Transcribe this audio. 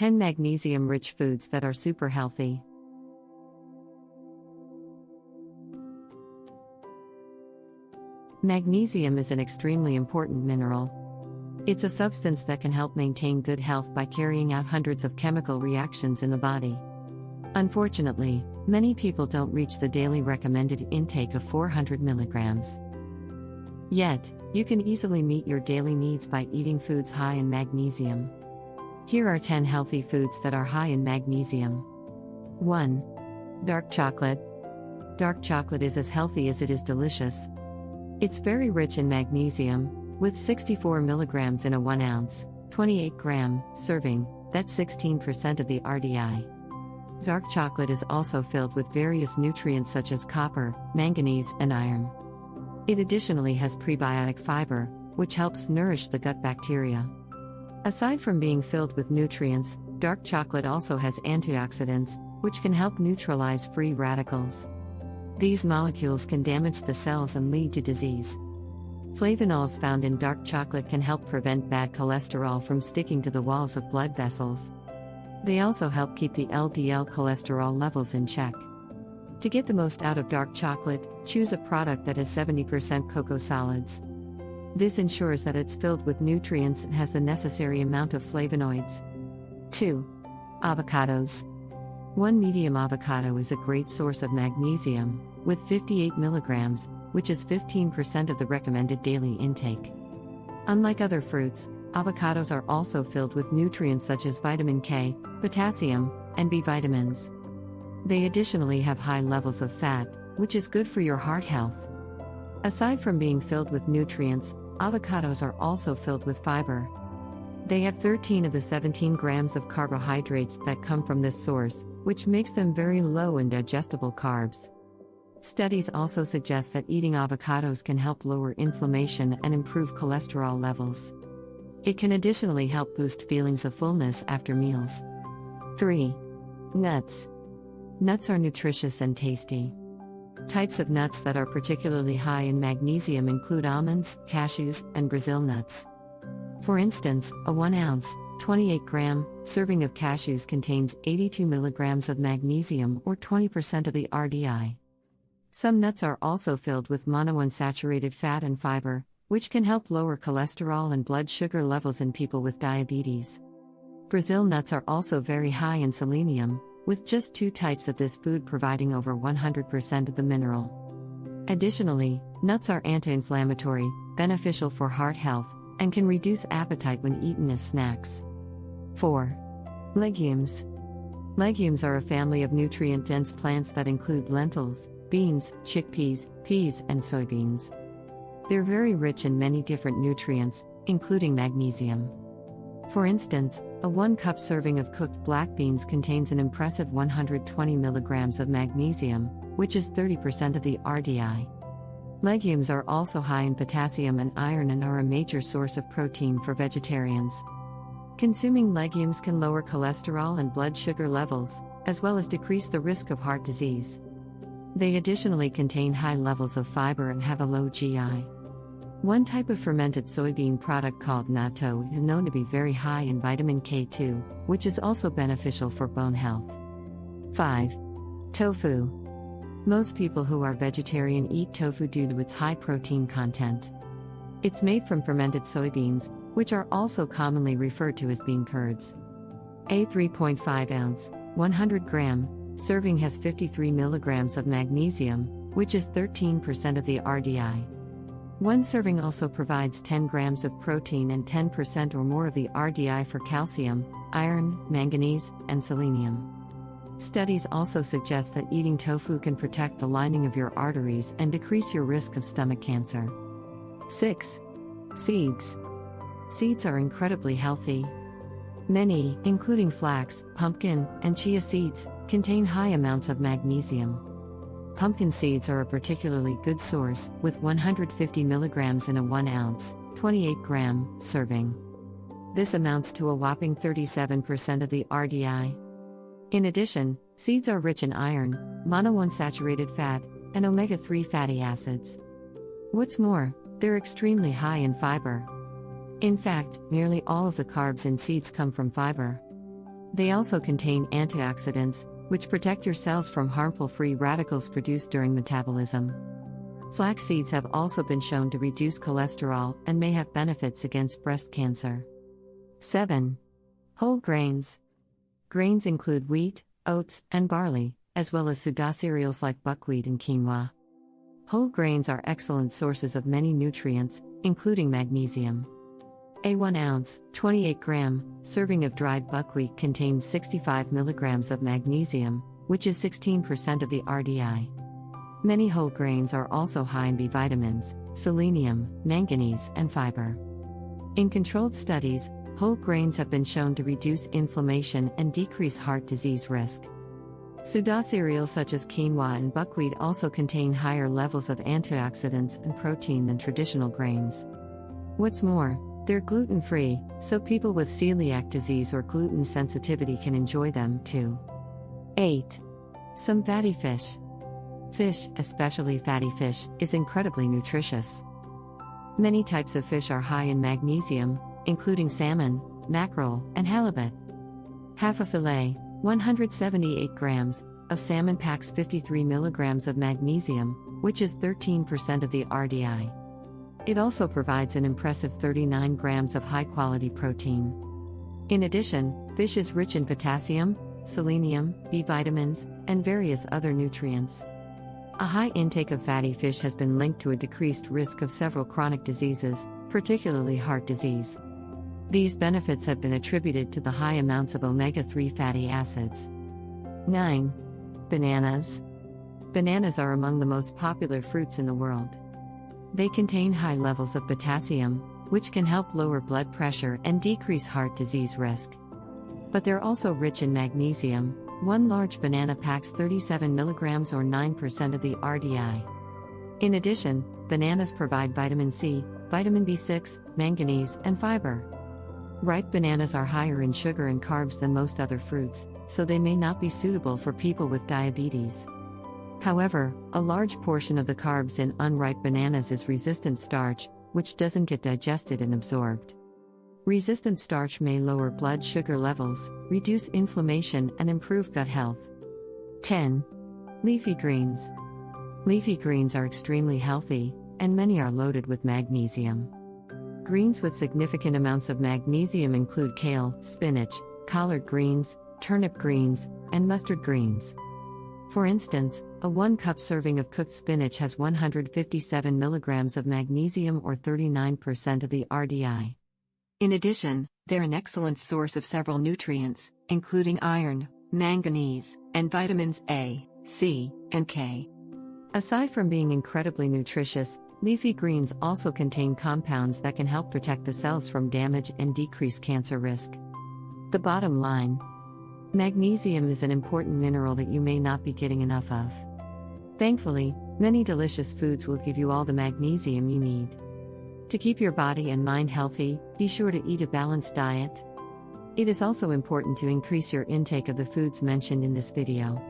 10 magnesium-rich foods that are super healthy. Magnesium is an extremely important mineral. It's a substance that can help maintain good health by carrying out hundreds of chemical reactions in the body. Unfortunately, many people don't reach the daily recommended intake of 400 milligrams. Yet, you can easily meet your daily needs by eating foods high in magnesium. Here are 10 healthy foods that are high in magnesium. 1. Dark chocolate. Dark chocolate is as healthy as it is delicious. It's very rich in magnesium, with 64 milligrams in a 1 ounce, 28 gram serving, that's 16% of the RDI. Dark chocolate is also filled with various nutrients such as copper, manganese, and iron. It additionally has prebiotic fiber, which helps nourish the gut bacteria. Aside from being filled with nutrients, dark chocolate also has antioxidants, which can help neutralize free radicals. These molecules can damage the cells and lead to disease. Flavonols found in dark chocolate can help prevent bad cholesterol from sticking to the walls of blood vessels. They also help keep the LDL cholesterol levels in check. To get the most out of dark chocolate, choose a product that has 70% cocoa solids. This ensures that it's filled with nutrients and has the necessary amount of flavonoids. 2. Avocados. One medium avocado is a great source of magnesium, with 58 milligrams, which is 15% of the recommended daily intake. Unlike other fruits, avocados are also filled with nutrients such as vitamin K, potassium, and B vitamins. They additionally have high levels of fat, which is good for your heart health. Aside from being filled with nutrients, avocados are also filled with fiber. They have 13 of the 17 grams of carbohydrates that come from this source, which makes them very low in digestible carbs. Studies also suggest that eating avocados can help lower inflammation and improve cholesterol levels. It can additionally help boost feelings of fullness after meals. 3. Nuts. Nuts are nutritious and tasty. Types of nuts that are particularly high in magnesium include almonds, cashews, and Brazil nuts. For instance, a 1 ounce, 28 gram serving of cashews contains 82 milligrams of magnesium or 20% of the RDI. Some nuts are also filled with monounsaturated fat and fiber, which can help lower cholesterol and blood sugar levels in people with diabetes. Brazil nuts are also very high in selenium, with just 2 types of this food providing over 100% of the mineral. Additionally, nuts are anti-inflammatory, beneficial for heart health, and can reduce appetite when eaten as snacks. 4. Legumes. Legumes are a family of nutrient-dense plants that include lentils, beans, chickpeas, peas, and soybeans. They're very rich in many different nutrients, including magnesium. For instance, a 1-cup serving of cooked black beans contains an impressive 120 milligrams of magnesium, which is 30% of the RDI. Legumes are also high in potassium and iron and are a major source of protein for vegetarians. Consuming legumes can lower cholesterol and blood sugar levels, as well as decrease the risk of heart disease. They additionally contain high levels of fiber and have a low GI. One type of fermented soybean product called natto is known to be very high in vitamin K2, which is also beneficial for bone health. 5. Tofu. Most people who are vegetarian eat tofu due to its high protein content. It's made from fermented soybeans, which are also commonly referred to as bean curds. A 3.5 ounce, 100 gram serving has 53 milligrams of magnesium, which is 13% of the RDI. One serving also provides 10 grams of protein and 10% or more of the RDI for calcium, iron, manganese, and selenium. Studies also suggest that eating tofu can protect the lining of your arteries and decrease your risk of stomach cancer. 6. Seeds. Seeds are incredibly healthy. Many, including flax, pumpkin, and chia seeds, contain high amounts of magnesium. Pumpkin seeds are a particularly good source, with 150 milligrams in a 1 ounce, 28 gram serving. This amounts to a whopping 37% of the RDI. In addition, seeds are rich in iron, monounsaturated fat, and omega-3 fatty acids. What's more, they're extremely high in fiber. In fact, nearly all of the carbs in seeds come from fiber. They also contain antioxidants, which protect your cells from harmful free radicals produced during metabolism. Flax seeds have also been shown to reduce cholesterol and may have benefits against breast cancer. 7. Whole grains. Grains include wheat, oats, and barley, as well as pseudocereals like buckwheat and quinoa. Whole grains are excellent sources of many nutrients, including magnesium. A 1 ounce, 28-gram, serving of dried buckwheat contains 65 milligrams of magnesium, which is 16% of the RDI. Many whole grains are also high in B vitamins, selenium, manganese, and fiber. In controlled studies, whole grains have been shown to reduce inflammation and decrease heart disease risk. Pseudocereals such as quinoa and buckwheat also contain higher levels of antioxidants and protein than traditional grains. What's more, they're gluten-free, so people with celiac disease or gluten sensitivity can enjoy them too. 8. Some fatty fish. Fish, especially fatty fish, is incredibly nutritious. Many types of fish are high in magnesium, including salmon, mackerel, and halibut. Half a fillet, 178 grams, of salmon packs 53 milligrams of magnesium, which is 13% of the RDI. It also provides an impressive 39 grams of high-quality protein. In addition, fish is rich in potassium, selenium, B vitamins, and various other nutrients. A high intake of fatty fish has been linked to a decreased risk of several chronic diseases, particularly heart disease. These benefits have been attributed to the high amounts of omega-3 fatty acids. 9. Bananas. Bananas are among the most popular fruits in the world. They contain high levels of potassium, which can help lower blood pressure and decrease heart disease risk. But they're also rich in magnesium. One large banana packs 37 milligrams or 9% of the RDI. In addition, bananas provide vitamin C, vitamin B6, manganese, and fiber. Ripe bananas are higher in sugar and carbs than most other fruits, so they may not be suitable for people with diabetes. However, a large portion of the carbs in unripe bananas is resistant starch, which doesn't get digested and absorbed. Resistant starch may lower blood sugar levels, reduce inflammation, and improve gut health. 10. Leafy greens. Leafy greens are extremely healthy, and many are loaded with magnesium. Greens with significant amounts of magnesium include kale, spinach, collard greens, turnip greens, and mustard greens. For instance, a 1-cup serving of cooked spinach has 157 milligrams of magnesium or 39% of the RDI. In addition, they're an excellent source of several nutrients, including iron, manganese, and vitamins A, C, and K. Aside from being incredibly nutritious, leafy greens also contain compounds that can help protect the cells from damage and decrease cancer risk. The bottom line: magnesium is an important mineral that you may not be getting enough of. Thankfully, many delicious foods will give you all the magnesium you need. To keep your body and mind healthy, be sure to eat a balanced diet. It is also important to increase your intake of the foods mentioned in this video.